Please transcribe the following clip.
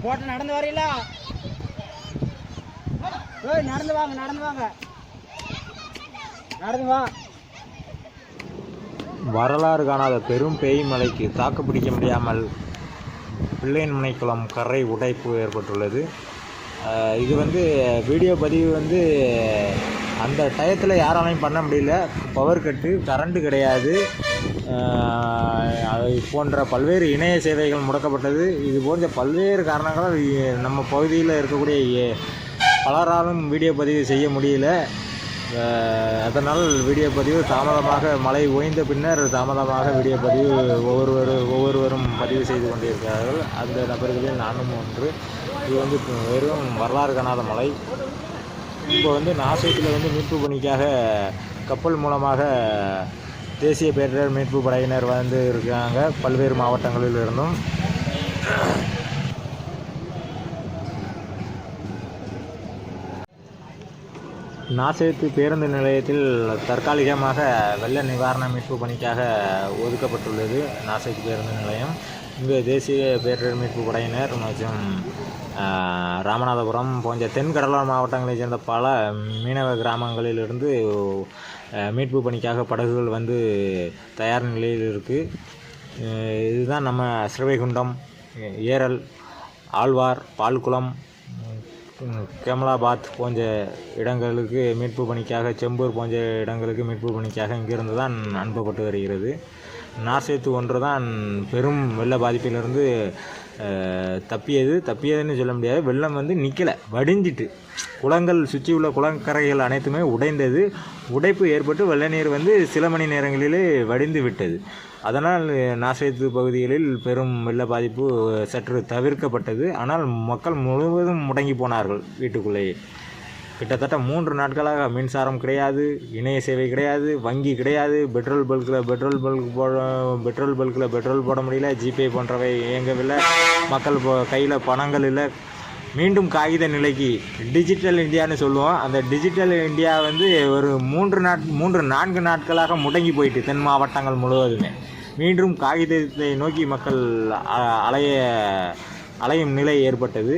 போட்டு நடந்து வரீங்களா? ஏய் நடந்து வாங்க நடந்து வா. வரலாறு காணாத பெரும் பேய் மழைக்கு தாக்கு பிடிக்க முடியாமல் பிள்ளையன்மனைக்குளம் கரை உடைப்பு ஏற்பட்டுள்ளது. இது வீடியோ பதிவு அந்த டயத்தில் யாராலையும் பண்ண முடியல. பவர் கட்டு, கரண்ட்டு கிடையாது, அது போன்ற பல்வேறு இணைய சேவைகள் முடக்கப்பட்டது. இது போன்ற பல்வேறு காரணங்களால் நம்ம பகுதியில் இருக்கக்கூடிய பலராலும் வீடியோ பதிவு செய்ய முடியல. அதனால் வீடியோ பதிவு தாமதமாக, மழை ஓய்ந்த பின்னர் தாமதமாக வீடியோ பதிவு ஒவ்வொருவரும் பதிவு செய்து கொண்டிருக்கிறார்கள். அந்த நபர்களில் நானும் ஒன்று. இது வெறும் வரலாறு காணாத மழை. இப்போ நாசிக்கில் மீட்பு பணிக்காக கப்பல் மூலமாக தேசிய பேரிடர் மீட்பு படையினர் இருக்காங்க பல்வேறு மாவட்டங்களில் இருந்தும். நாசேத்து பேருந்து நிலையத்தில் தற்காலிகமாக வெள்ள நிவாரண மீட்பு பணிக்காக ஒதுக்கப்பட்டுள்ளது நாசேத்து பேருந்து நிலையம். இங்கே தேசிய பேரிடர் மீட்பு படையினர் மற்றும் ராமநாதபுரம் போன்ற தென் கடலோர மாவட்டங்களைச் சேர்ந்த பல மீனவ கிராமங்களிலிருந்து மீட்பு பணிக்காக படகுகள் தயார் நிலையில் இருக்குது. இதுதான் நம்ம ஸ்ரீவைகுண்டம், ஏரல், ஆழ்வார், பால்குளம், கேமலாபாத் போன்ற இடங்களுக்கு மீட்பு பணிக்காக, செம்பூர் போன்ற இடங்களுக்கு மீட்பு பணிக்காக இங்கிருந்து தான் அனுப்பப்பட்டு வருகிறது. நாசேத்து ஒன்று தான் பெரும் வெள்ள பாதிப்பிலிருந்து தப்பியதுன்னு சொல்ல முடியாது. வெள்ளம் நிற்கலை, வடிஞ்சிட்டு. குளங்கள் சுற்றி உள்ள குளக்கரைகள் அனைத்துமே உடைந்தது. உடைப்பு ஏற்பட்டு வெள்ள நீர் சில மணி நேரங்களிலே வடிந்து விட்டது. அதனால் நாசேத்து பகுதிகளில் பெரும் வெள்ள பாதிப்பு சற்று தவிர்க்கப்பட்டது. ஆனால் மக்கள் முழுவதும் முடங்கி போனார்கள் வீட்டுக்குள்ளேயே. கிட்டத்தட்ட 3 நாட்களாக மின்சாரம் கிடையாது, இணைய சேவை கிடையாது, வங்கி கிடையாது, பெட்ரோல் பல்கில் பெட்ரோல் போட முடியல, ஜிபே போன்றவை இயங்கவில்லை, மக்கள் கையில் பணங்கள் இல்லை. மீண்டும் காகித நிலைக்கு, டிஜிட்டல் இந்தியான்னு சொல்லுவோம். அந்த டிஜிட்டல் இந்தியா ஒரு 3-4 நாட்களாக முடங்கி போயிட்டு தென் மாவட்டங்கள் முழுவதுமே. மீண்டும் காகிதத்தை நோக்கி மக்கள் அலையும் நிலை ஏற்பட்டது.